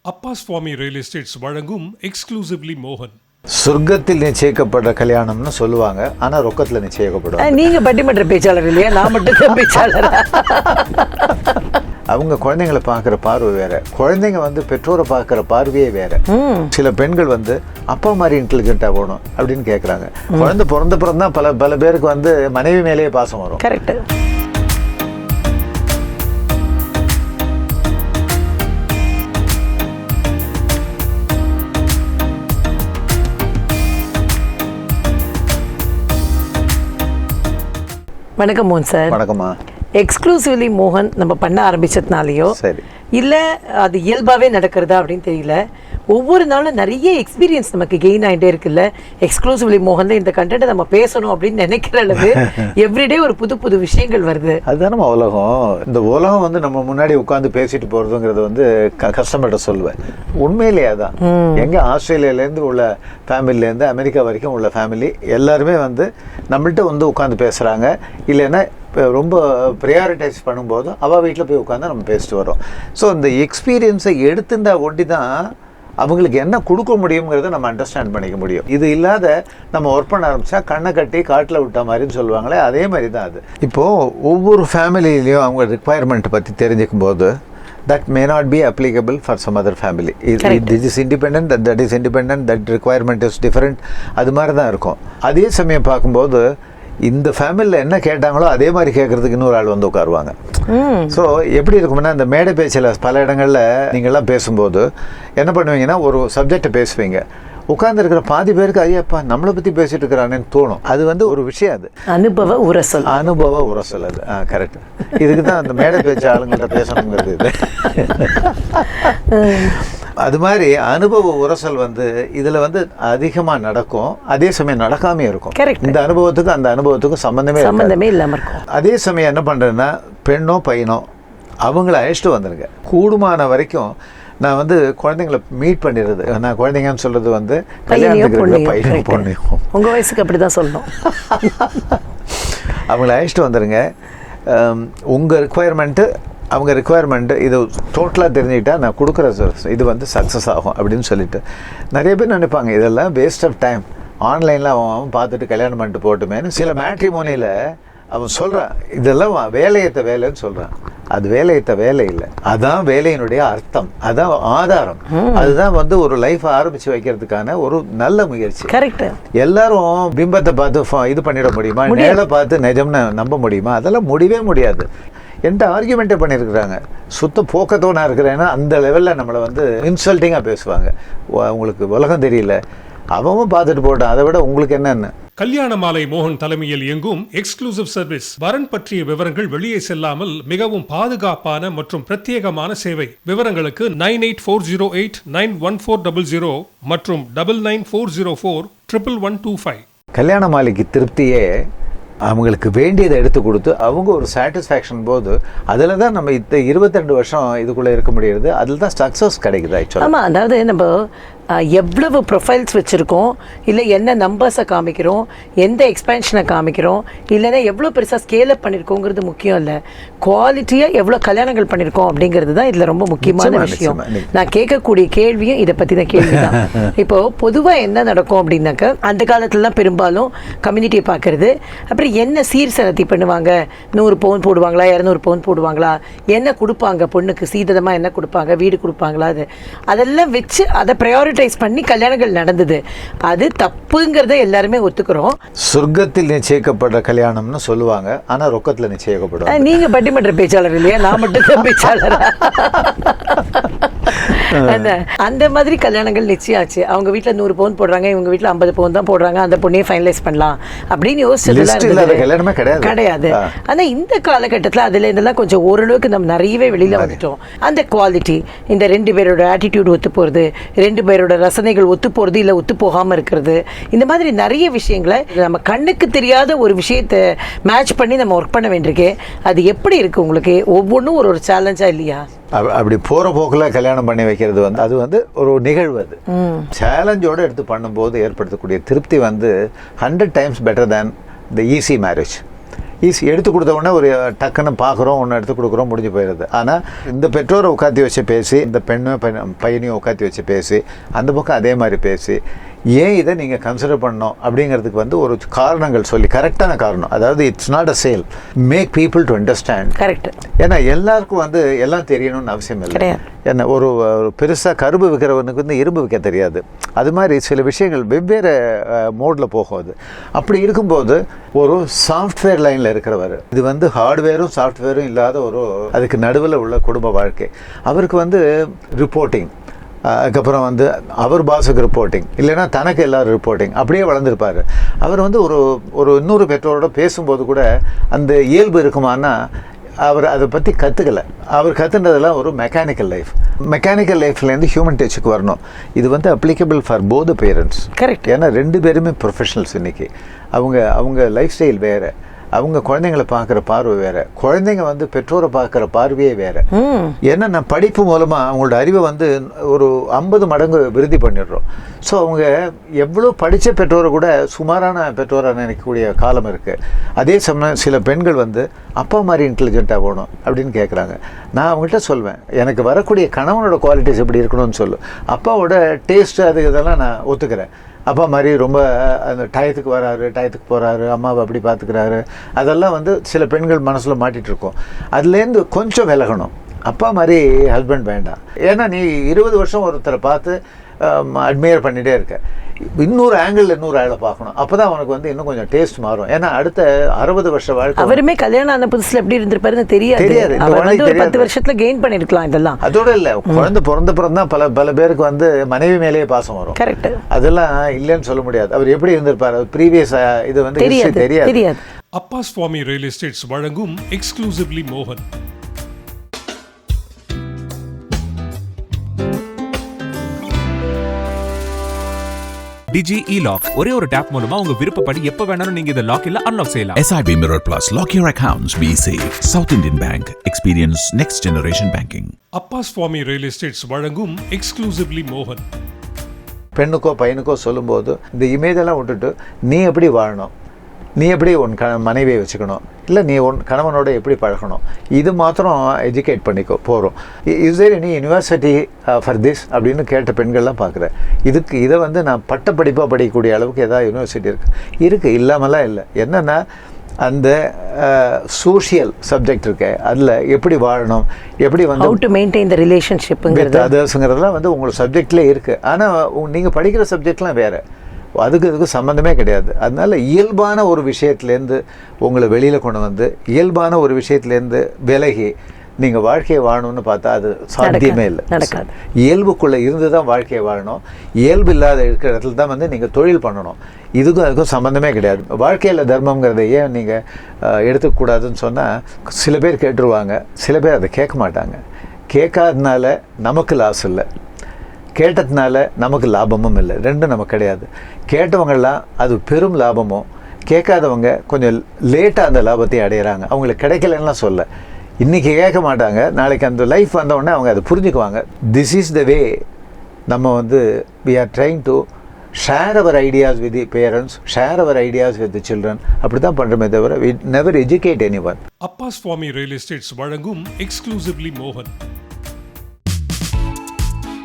அப்பா சுவாமி real estates வழங்கும் exclusively மோகன். சொர்க்கத்தில் நிச்சயிக்கப்படுற கல்யாணம்னு சொல்லுவாங்க, ஆனா ரொக்கத்துல நிச்சயிக்கப்படும். நீங்க பட்டிமன்ற பேச்சாளர் இல்லையா? நான் மட்டும் பேச்சாளர். அவங்க குழந்தைங்களை பார்க்குற பார்வை வேற, குழந்தைங்க பெற்றோரை பார்க்குற பார்வையே வேற. சில பெண்கள் அப்பா மாதிரி இன்டெலிஜென்ட்டா போகணும் அப்படின்னு கேட்குறாங்க. குழந்தை பிறந்தப்புறம் தான் பல பேருக்கு மனைவி மேலேயே பாசம் வரும். கரெக்ட். வணக்கம் மோகன் சார். வணக்கம்மா. எக்ஸ்க்ளூசிவ்லி மோகன் நம்ம பண்ண ஆரம்பிச்சதுனாலையோ சரி இல்லை அது இயல்பாகவே நடக்கிறதா அப்படின்னு தெரியல, ஒவ்வொரு நாளும் நிறைய எக்ஸ்பீரியன்ஸ் நமக்கு கெயின் ஆகிட்டே இருக்குல்ல. எக்ஸ்க்ளூசிவ்லி மோகன் இந்த கண்டென்ட்டை நம்ம பேசணும் அப்படின்னு நினைக்கிற அளவு எவ்ரிடே ஒரு புது புது விஷயங்கள் வருது. அதுதான் நம்ம உலகம். இந்த உலகம் நம்ம முன்னாடி உட்காந்து பேசிட்டு போகிறதுங்கிறது கஸ்டமர்கிட்ட சொல்லுவேன். உண்மையிலேயே அதான். எங்கே ஆஸ்திரேலியாலேருந்து உள்ள ஃபேமிலிலேருந்து அமெரிக்கா வரைக்கும் உள்ள ஃபேமிலி எல்லாருமே நம்மள்கிட்ட உட்காந்து பேசுகிறாங்க. இல்லைன்னா இப்போ ரொம்ப ப்ரையாரிட்டைஸ் பண்ணும்போது அவள் வீட்டில் போய் உட்காந்து நம்ம பேசிட்டு வரோம். ஸோ இந்த எக்ஸ்பீரியன்ஸை எடுத்துட்டா ஒட்டி தான் அவங்களுக்கு என்ன கொடுக்க முடியுங்கிறத நம்ம அண்டர்ஸ்டாண்ட் பண்ணிக்க முடியும். இது இல்லாத நம்ம ஒர்க் பண்ண ஆரம்பித்தா கண்ணை கட்டி காட்டில் விட்ட மாதிரின்னு சொல்லுவாங்களே, அதே மாதிரி தான் அது. இப்போது ஒவ்வொரு ஃபேமிலியிலையும் அவங்க ரிக்வயர்மெண்ட்டை பற்றி தெரிஞ்சுக்கும் போது that may not be applicable for some other family. This is independent, that is independent, that requirement is different. அது மாதிரி தான் இருக்கும். அதே சமயம் பார்க்கும்போது இந்த ஃபேமிலியில் என்ன கேட்டாங்களோ அதே மாதிரி கேட்குறதுக்கு இன்னொரு ஆள் உட்காருவாங்க. ஸோ எப்படி இருக்கும்னா, இந்த மேடை பேச்சில் பல இடங்களில் நீங்கள்லாம் பேசும்போது என்ன பண்ணுவீங்கன்னா, ஒரு சப்ஜெக்டை பேசுவீங்க, உட்கார்ந்துருக்கிற பாதி பேருக்கு ஐயப்பா நம்மளை பற்றி பேசிட்டு இருக்கிறானேன்னு தோணும். அது ஒரு விஷயம். அது அனுபவ உரசல். அது கரெக்ட். இதுக்கு தான் அந்த மேடை பேச்சு ஆளுங்கள்ட்ட பேசணுங்கிறது. இது அது மாதிரி அனுபவ உரசல் இதில் அதிகமாக நடக்கும், அதே சமயம் நடக்காமே இருக்கும். இந்த அனுபவத்துக்கும் அந்த அனுபவத்துக்கும் சம்மந்தமே இல்லாமல் இருக்கும். அதே சமயம் என்ன பண்ணுறேன்னா, பெண்ணோ பையனோ அவங்கள அழைச்சிட்டு வந்துடுங்க. கூடுமான வரைக்கும் நான் குழந்தைங்களை மீட் பண்ணிடுறது. நான் குழந்தைங்கன்னு சொல்கிறது கல்யாணத்துக்கு பையனும் பொண்ணையும் உங்கள் வயசுக்கு அப்படி தான் சொல்லணும். அவங்கள அழைச்சிட்டு வந்துடுங்க. உங்கள் ரிக்குவயர்மெண்ட்டு அவங்க ரிக்குவயர்மெண்ட்டு இது டோட்டலாக தெரிஞ்சுக்கிட்டா நான் கொடுக்குற இது சக்ஸஸ் ஆகும் அப்படின்னு சொல்லிட்டு நிறைய பேர் நினைப்பாங்க இதெல்லாம் வேஸ்ட் ஆஃப் டைம், ஆன்லைனில் அவன் பார்த்துட்டு கல்யாணம் பண்ணிட்டு போட்டுமேன்னு. சில மேட்ரிமோனியில் அவன் சொல்கிறான் இதெல்லாம் வேலையத்த வேலைன்னு சொல்கிறான். அது வேலையத்த வேலை இல்லை, அதான் வேலையினுடைய அர்த்தம், அதான் ஆதாரம். அதுதான் ஒரு லைஃப் ஆரம்பிச்சு வைக்கிறதுக்கான ஒரு நல்ல முயற்சி. கரெக்ட். எல்லாரும் பிம்பத்தை பார்த்து இது பண்ணிட முடியுமா? நேரை பார்த்து நிஜம்னு நம்ப முடியுமா? அதெல்லாம் முடியவே முடியாது. என்கிட்ட ஆர்கியூமெண்ட்டே பண்ணியிருக்கிறாங்க. சுத்த போக்கத்தோனா இருக்கிறேன்னா அந்த லெவலில் நம்மளை இன்சல்ட்டிங்காக பேசுவாங்க. உங்களுக்கு உலகம் தெரியல, அவன் பார்த்துட்டு போட்டான், அதை விட உங்களுக்கு என்னென்ன. கல்யாண மாலை மோகன் தலைமையில் இயங்கும் எக்ஸ்க்ளூசிவ் சர்வீஸ். வரன் பற்றிய விவரங்கள் வெளியே செல்லாமல் மிகவும் பாதுகாப்பான மற்றும் பிரத்யேகமான சேவை. விவரங்களுக்கு 9840891400 மற்றும் 9940411125. கல்யாண மாலைக்கு திருப்தியே அவங்களுக்கு வேண்டியதை எடுத்து கொடுத்து அவங்க ஒரு சாட்டிஸ்ஃபேக்ஷன் போது அதில் தான் நம்ம 22 வருஷம் இதுக்குள்ளே இருக்க முடியுது. அதில் தான் சக்ஸஸ் கிடைக்குது ஆக்சுவலாக. ஆமாம், அதாவது நம்ம எவ்வளவு ப்ரொஃபைல்ஸ் வச்சுருக்கோம், இல்லை என்ன நம்பர்ஸை காமிக்கிறோம், எந்த எக்ஸ்பென்ஷனை காமிக்கிறோம், இல்லைன்னா எவ்வளோ பெருசாக ஸ்கேல் அப் பண்ணியிருக்கோங்கிறது முக்கியம் இல்லை, குவாலிட்டியாக எவ்வளோ கல்யாணங்கள் பண்ணியிருக்கோம் அப்படிங்கிறது தான் இதில் ரொம்ப முக்கியமான விஷயம். நான் கேட்கக்கூடிய கேள்வியும் இதை பற்றி தான் கேள்வி தான். இப்போது பொதுவாக என்ன நடக்கும் அப்படின்னாக்கா, அந்த காலத்துலலாம் பெரும்பாலும் கம்யூனிட்டியை பார்க்குறது, அப்புறம் என்ன சீர் செலுத்தி பண்ணுவாங்க, 100 பவுன் போடுவாங்களா, 200 பவுன் போடுவாங்களா, என்ன கொடுப்பாங்க பொண்ணுக்கு, சீதனமாக என்ன கொடுப்பாங்க, வீடு கொடுப்பாங்களா, அதெல்லாம் வச்சு அதை ப்ரையாரிட்டி பண்ணி கல்யாணங்கள் நடந்தது. அது தப்புங்கிறத எல்லாருமே ஒத்துக்கிறோம். சொர்க்கத்தில் நிச்சயிக்கப்படுற கல்யாணம்னு சொல்லுவாங்க, ஆனா ரொக்கத்தில் நிச்சயிக்கப்படும். நீங்க பட்டிமன்ற பேச்சாளர் இல்லையா? நான் மட்டும் பேச்சாளர். அந்த மாதிரி கல்யாணங்கள் நிச்சயாச்சு. அவங்க வீட்டில் 100 பவுன் போடுறாங்க, இவங்க வீட்டில் 50 பவுன் தான் போடுறாங்க, அந்த பொண்ணையே ஃபைனலைஸ் பண்ணலாம் அப்படின்னு யோசிச்சதுலாம் கிடையாது. ஆனா இந்த காலகட்டத்தில் அதுல இருந்தெல்லாம் கொஞ்சம் ஓரளவுக்கு நம்ம நிறையவே வெளியில வந்துட்டோம். அந்த குவாலிட்டி, இந்த 2 பேரோட ஆட்டிடியூட் ஒத்து போறது, 2 பேரோட ரசனைகள் ஒத்து போறது இல்லை ஒத்து போகாம இருக்கிறது, இந்த மாதிரி நிறைய விஷயங்களை நம்ம கண்ணுக்கு தெரியாத ஒரு விஷயத்தை மேட்ச் பண்ணி நம்ம ஒர்க் பண்ண வேண்டியிருக்கே. அது எப்படி இருக்கு உங்களுக்கு? ஒவ்வொன்றும் ஒரு சேலஞ்சா இல்லையா? அப்படி போற போக்கில் கல்யாணம் பண்ணி வைக்கிறது அது ஒரு நிகழ்வு. அது சேலஞ்சோட எடுத்து பண்ணும்போது ஏற்படுத்தக்கூடிய திருப்தி 100 times பெட்டர் தேன் த ஈஸி மேரேஜ். ஈஸி. எடுத்து கொடுத்த உடனே ஒரு டக்குன்னு பார்க்குறோம், ஒன்று எடுத்து கொடுக்குறோம், முடிஞ்சு போயிடுது. ஆனால் இந்த பெற்றோரை உட்காந்து வச்சு பேசி, இந்த பையனையும் உட்காந்து வச்சு பேசி, அந்த பக்கம் அதே மாதிரி பேசி, ஏன் இதை நீங்கள் கன்சிடர் பண்ணணும் அப்படிங்கிறதுக்கு வந்து ஒரு காரணங்கள் சொல்லி, கரெக்டான காரணம். அதாவது it's not a sale, make people to understand. Correct. ஏன்னா எல்லாருக்கும் வந்து எல்லாம் தெரியணும்னு அவசியம் இல்லை. என்ன ஒரு பெருசாக கரும்பு விற்கிறவனுக்கு வந்து இரும்பு விற்க தெரியாது. அது மாதிரி சில விஷயங்கள் வெவ்வேறு மோடில் போகும். அப்படி இருக்கும்போது ஒரு சாஃப்ட்வேர் லைனில் இருக்கிறவர், இது வந்து ஹார்ட்வேரும் சாஃப்ட்வேரும் இல்லாத ஒரு அதுக்கு நடுவில் உள்ள குடும்ப வாழ்க்கை. அவருக்கு வந்து ரிப்போர்ட்டிங், அதுக்கப்புறம் வந்து அவர் பாஸுக்கு ரிப்போர்ட்டிங், இல்லைன்னா தனக்கு எல்லோரும் ரிப்போர்ட்டிங், அப்படியே வளர்ந்துருப்பார். அவர் வந்து ஒரு இன்னொரு பெற்றோரோட பேசும்போது கூட அந்த இயல்பு இருக்குமானா அவர் அதை பற்றி கற்றுக்கலை. அவர் கற்றுன்றதெல்லாம் ஒரு மெக்கானிக்கல் லைஃப்லேருந்து ஹியூமன் டச்சுக்கு வரணும். இது வந்து applicable for both parents. Correct. ஏன்னா 2 பேருமே ப்ரொஃபஷனல்ஸ். இன்றைக்கி அவங்க லைஃப் ஸ்டைல் வேறு, அவங்க குழந்தைங்களை பார்க்குற பார்வை வேறு, குழந்தைங்க வந்து பெற்றோரை பார்க்குற பார்வையே வேறு. ஏன்னா நான் படிப்பு மூலமாக அவங்களோட அறிவை வந்து ஒரு 50 மடங்கு விருத்தி பண்ணிடுறோம். ஸோ அவங்க எவ்வளோ படித்த பெற்றோரை கூட சுமாரான பெற்றோரை நினைக்கக்கூடிய காலம் இருக்குது. அதே சமயம் சில பெண்கள் வந்து அப்பா மாதிரி இன்டெலிஜென்ட்டாக போகணும் அப்படின்னு கேட்குறாங்க. நான் அவங்கள்ட்ட சொல்வேன், எனக்கு வரக்கூடிய கணவனோட குவாலிட்டிஸ் எப்படி இருக்கணும்னு சொல்லு. அப்பாவோட டேஸ்ட்டு அது இதெல்லாம் நான் ஒத்துக்கிறேன். அப்பா மாதிரி ரொம்ப அந்த டயத்துக்கு வராரு, டயத்துக்கு போகிறாரு, அம்மாவை அப்படி பார்த்துக்கிறாரு, அதெல்லாம் வந்து சில பெண்கள் மனசில் மாட்டிகிட்டு இருக்கோம். அதுலேருந்து கொஞ்சம் விலகணும். அப்பா மாதிரி ஹஸ்பண்ட் வேண்டாம். ஏன்னா நீ 20 வருஷம் ஒருத்தரை பார்த்து அட்மையர் பண்ணிகிட்டே இருக்க, இன்னொரு ஆங்கிள் இன்னொரு ஆளை பார்க்கணும். அப்போ தான் அவனுக்கு வந்து இன்னும் கொஞ்சம் டேஸ்ட் மாறும். ஏன்னா அடுத்த 60 வருஷ வாழ்க்கை. அவருமே கல்யாணம் ஆன புதுசில் எப்படி இருந்திருப்பாருன்னு தெரியாது. 10 வருஷத்துல கெயின் பண்ணிருக்கலாம் இதெல்லாம். அதோட இல்லை, குழந்தை பிறந்தான் பல பேருக்கு வந்து மனைவி மேலேயே பாசம் வரும். கரெக்ட். அதெல்லாம் இல்லைன்னு சொல்ல முடியாது. அவர் எப்படி இருந்திருப்பாரு, ப்ரீவியஸ் இது வந்து தெரியாது. அப்பா சுவாமி ரியல் எஸ்டேட்ஸ் வழங்கும் எக்ஸ்க்ளூசிவ்லி மோகன். Digi E-Lock ஒரே ஒரு டேப் மூலமா உங்க விருப்பப்படி எப்ப வேணாலும் நீங்க இத லாக் இல்ல அன்லாக் செய்யலாம். SIB Mirror Plus, lock your accounts, be safe. South Indian Bank, experience next generation banking. அப்பா சுவாமி ரியல் எஸ்டேட்ஸ் வழங்கும் எக்ஸ்க்ளூசிவ்லி மோகன். பெண்ணுக்கோ பையனுக்கோ சொல்லும்போது இந்த இமேஜெல்லாம் விட்டுட்டு நீ எப்படி வாழணும், நீ எப்படி உன் மனைவியை வச்சுக்கணும், இல்லை நீ உன் கணவனோட எப்படி பழகணும், இது மாத்திரம் எஜுகேட் பண்ணிக்கோ போகிறோம். Is there any university for this அப்படின்னு கேட்ட பெண்கள்லாம் பார்க்குறேன். இதை வந்து நான் பட்டப்படிப்பாக படிக்கக்கூடிய அளவுக்கு ஏதாவது யூனிவர்சிட்டி இருக்குது இல்லாமலாம் இல்லை. என்னென்னா அந்த சோஷியல் சப்ஜெக்ட் இருக்கு, அதில் எப்படி வாழணும், எப்படி வந்து how to maintain the relationship அதர்ஸுங்கிறதுலாம் வந்து உங்களோட சப்ஜெக்ட்லேயே இருக்குது. ஆனால் நீங்கள் படிக்கிற சப்ஜெக்ட்லாம் வேறு, அதுக்கு சம்மந்தமே கிடையாது. அதனால இயல்பான ஒரு விஷயத்துலேருந்து உங்களை வெளியில் கொண்டு வந்து இயல்பான ஒரு விஷயத்துலேருந்து விலகி நீங்கள் வாழ்க்கையை வாழணும்னு பார்த்தா அது சாத்தியமே இல்லை. நடக்காது. இயல்புக்குள்ளே இருந்து தான் வாழ்க்கையை வாழணும். இயல்பு இல்லாத இருக்கிற இடத்துல தான் வந்து நீங்கள் தொழில் பண்ணணும். அதுக்கும் சம்மந்தமே கிடையாது. வாழ்க்கையில் தர்மங்கிறத ஏன் நீங்கள் எடுத்துக்கூடாதுன்னு சொன்னால் சில பேர் கேட்டுருவாங்க, சில பேர் அதை கேட்க மாட்டாங்க. கேட்காதனால நமக்கு லாஸ் இல்லை, கேட்டதுனால நமக்கு லாபமும் இல்லை. ரெண்டும் நமக்கு கிடையாது. கேட்டவங்கெல்லாம் அது பெரும் லாபமும், கேட்காதவங்க கொஞ்சம் லேட்டாக அந்த லாபத்தையும் அடையிறாங்க. அவங்களுக்கு கிடைக்கலன்னா சொல்ல, இன்றைக்கி கேட்க மாட்டாங்க, நாளைக்கு அந்த லைஃப் வந்தவுடனே அவங்க அதை புரிஞ்சுக்குவாங்க. திஸ் இஸ் த வே நம்ம வந்து we are trying to share our ideas with the parents, share our ideas with the children. அப்படி தான் பண்ணுறோமே தவிர we never educate anyone. அப்பா சுவாமி ரியல் எஸ்டேட்ஸ் வழங்கும் எக்ஸ்க்ளூசிவ்லி மோகன்.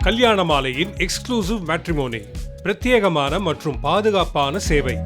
கல்யாண மாலையின் எக்ஸ்க்ளூசிவ் மேட்ரிமோனி, பிரத்யேகமான மற்றும் பாதுகாப்பான சேவை.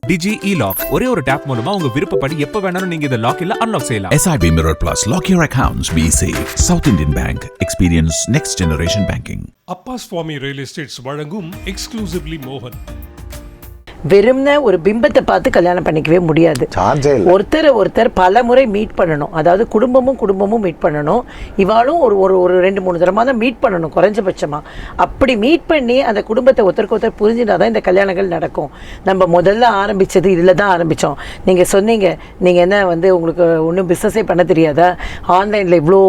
Digi E-Lock ஒரே ஒரு டேப் மூலமா உங்க விருப்பப்படி எப்ப வேணாலும் நீங்க இத லாக் இல்ல அன்லாக் செய்யலாம். SIB Mirror Plus, lock your accounts, be safe. South Indian Bank, experience next generation banking. அப்பா சுவாமி ரியல் எஸ்டேட்ஸ் வழங்கும் எக்ஸ்க்ளூசிவ்லி மோகன். வெறும்ன ஒரு பிம்பத்தை பார்த்து கல்யாணம் பண்ணிக்கவே முடியாது. சான்ஸே இல்லை. ஒருத்தர் பல முறை மீட் பண்ணணும். அதாவது குடும்பமும் மீட் பண்ணணும். இவாளும் ஒரு 2-3 தடவை தான் மீட் பண்ணணும் குறைஞ்சபட்சமா. அப்படி மீட் பண்ணி அந்த குடும்பத்தை ஒருத்தருக்கு புரிஞ்சுட்டாதான் இந்த கல்யாணங்கள் நடக்கும். நம்ம முதல்ல ஆரம்பிச்சது இதில் தான் ஆரம்பித்தோம். நீங்கள் சொன்னீங்க, நீங்கள் என்ன உங்களுக்கு ஒன்றும் பிஸ்னஸே பண்ண தெரியாதா, ஆன்லைனில் இவ்வளோ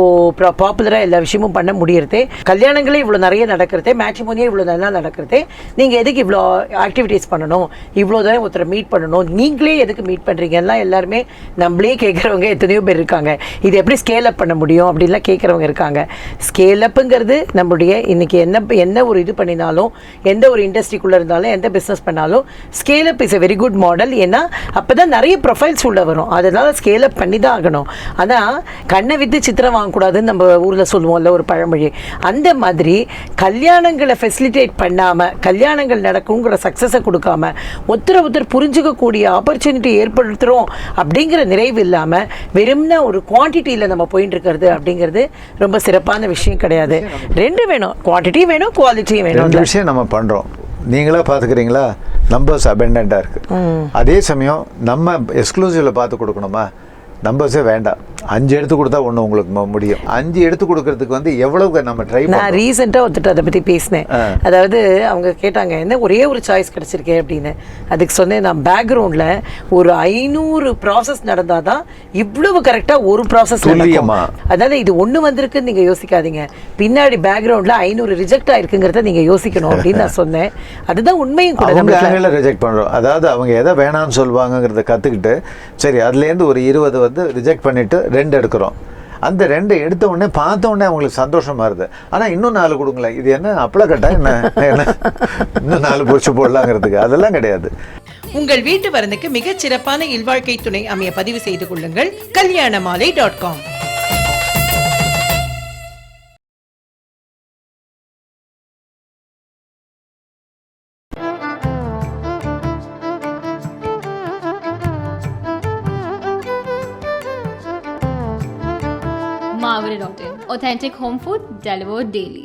பாப்புலராக எல்லா விஷயமும் பண்ண முடியறதே, கல்யாணங்களே இவ்வளோ நிறைய நடக்கிறதே, மேட்ரிமோனியே இவ்வளோ நல்லா நடக்கிறதே, நீங்கள் எதுக்கு இவ்வளோ ஆக்டிவிட்டீஸ் பண்ணணும், இவ்வளோ தான் ஒருத்தரை மீட் பண்ணணும், நீங்களே எதுக்கு மீட் பண்ணுறீங்க எல்லாம் எல்லாருமே நம்மளே கேட்குறவங்க எத்தனையோ பேர் இருக்காங்க. இது எப்படி ஸ்கேல் அப் பண்ண முடியும் அப்படின்லாம் கேட்குறவங்க இருக்காங்க. ஸ்கேல் அப்புங்கிறது நம்மளுடைய இன்னைக்கு என்ன ஒரு இது பண்ணினாலும், எந்த ஒரு இண்டஸ்ட்ரிக்குள்ளே இருந்தாலும், எந்த பிஸ்னஸ் பண்ணாலும் scale up is a very good model. ஏன்னா அப்போ தான் நிறைய ப்ரொஃபைல்ஸ் உள்ள வரும். அதனால ஸ்கேல் அப் பண்ணி தான் ஆகணும். ஆனால் கண்ணை வித்து சித்திரம் வாங்கக்கூடாதுன்னு நம்ம ஊரில் சொல்லுவோம்ல ஒரு பழமொழி. அந்த மாதிரி கல்யாணங்களை ஃபெசிலிட்டேட் பண்ணாமல், கல்யாணங்கள் நடக்குங்கிற சக்ஸஸை கொடுக்காம, ஒருத்தர் புரிஞ்சுக்கக்கூடிய ஆப்பர்ச்சுனிட்டி ஏற்படுத்துகிறோம் அப்படிங்கிற நிறைவு இல்லாமல் வெறும்னா ஒரு குவான்டிட்டியில் நம்ம போயிட்டு இருக்கிறது அப்படிங்கிறது ரொம்ப சிறப்பான விஷயம் கிடையாது. ரெண்டு வேணும், குவான்டிட்டி வேணும், குவாலிட்டியும் வேணும். ரெண்டு விஷயம் நம்ம பண்ணுறோம். நீங்களா பார்த்துக்கிறீங்களா, நம்பர்ஸ் அபெண்டண்டாக இருக்குது. அதே சமயம் நம்ம எக்ஸ்க்ளூசிவில் பார்த்து கொடுக்கணுமா, நம்பர்ஸே வேண்டாம். 5 எடுத்து கொடுத்தா ஒன்று உங்களுக்கு முடியும். 5 எடுத்து கொடுக்கறதுக்கு எவ்வளவு நம்ம ட்ரை பண்ணோம். நான் ரீசெண்டாக ஒருத்தர் அதை பற்றி பேசினேன். அதாவது அவங்க கேட்டாங்க, என்ன ஒரே ஒரு சாய்ஸ் கிடச்சிருக்கேன் அப்படின்னு. அதுக்கு சொன்னேன், நான் பேக்ரவுண்டில் ஒரு 500 ப்ராசஸ் நடந்தால் தான் இவ்வளவு கரெக்டாக ஒரு ப்ராசஸ் நடக்கும். அதனால இது ஒன்று வந்திருக்குன்னு நீங்கள் யோசிக்காதீங்க, பின்னாடி பேக்ரவுண்டில் 500 ரிஜெக்ட் ஆயிருக்குங்கிறத நீங்கள் யோசிக்கணும் அப்படின்னு நான் சொன்னேன். அதுதான் உண்மையும் கூட. நம்ம ரிஜெக்ட் பண்ணுறோம். அதாவது அவங்க எதை வேணாம்னு சொல்லுவாங்கிறத கற்றுக்கிட்டு, சரி அதுலேருந்து ஒரு 20 ரிஜெக்ட் பண்ணிட்டு 2 எடுக்கிறோம். அந்த 2 எடுத்த உடனே பார்த்த உடனே அவங்களுக்கு சந்தோஷமா இருது. ஆனால் இன்னும் 4 கொடுங்களேன், இது என்ன அப்பளக்கட்டா என்ன, இன்னும் 4 பொரிச்சு போடலாங்கிறதுக்கு அதெல்லாம் கிடையாது. உங்கள் வீட்டு வரனுக்கு மிகச் சிறப்பான இல்வாழ்க்கை துணை அமைய பதிவு செய்து கொள்ளுங்கள். kalyanamaalai.com. Marvin.in. Authentic home food delivered daily.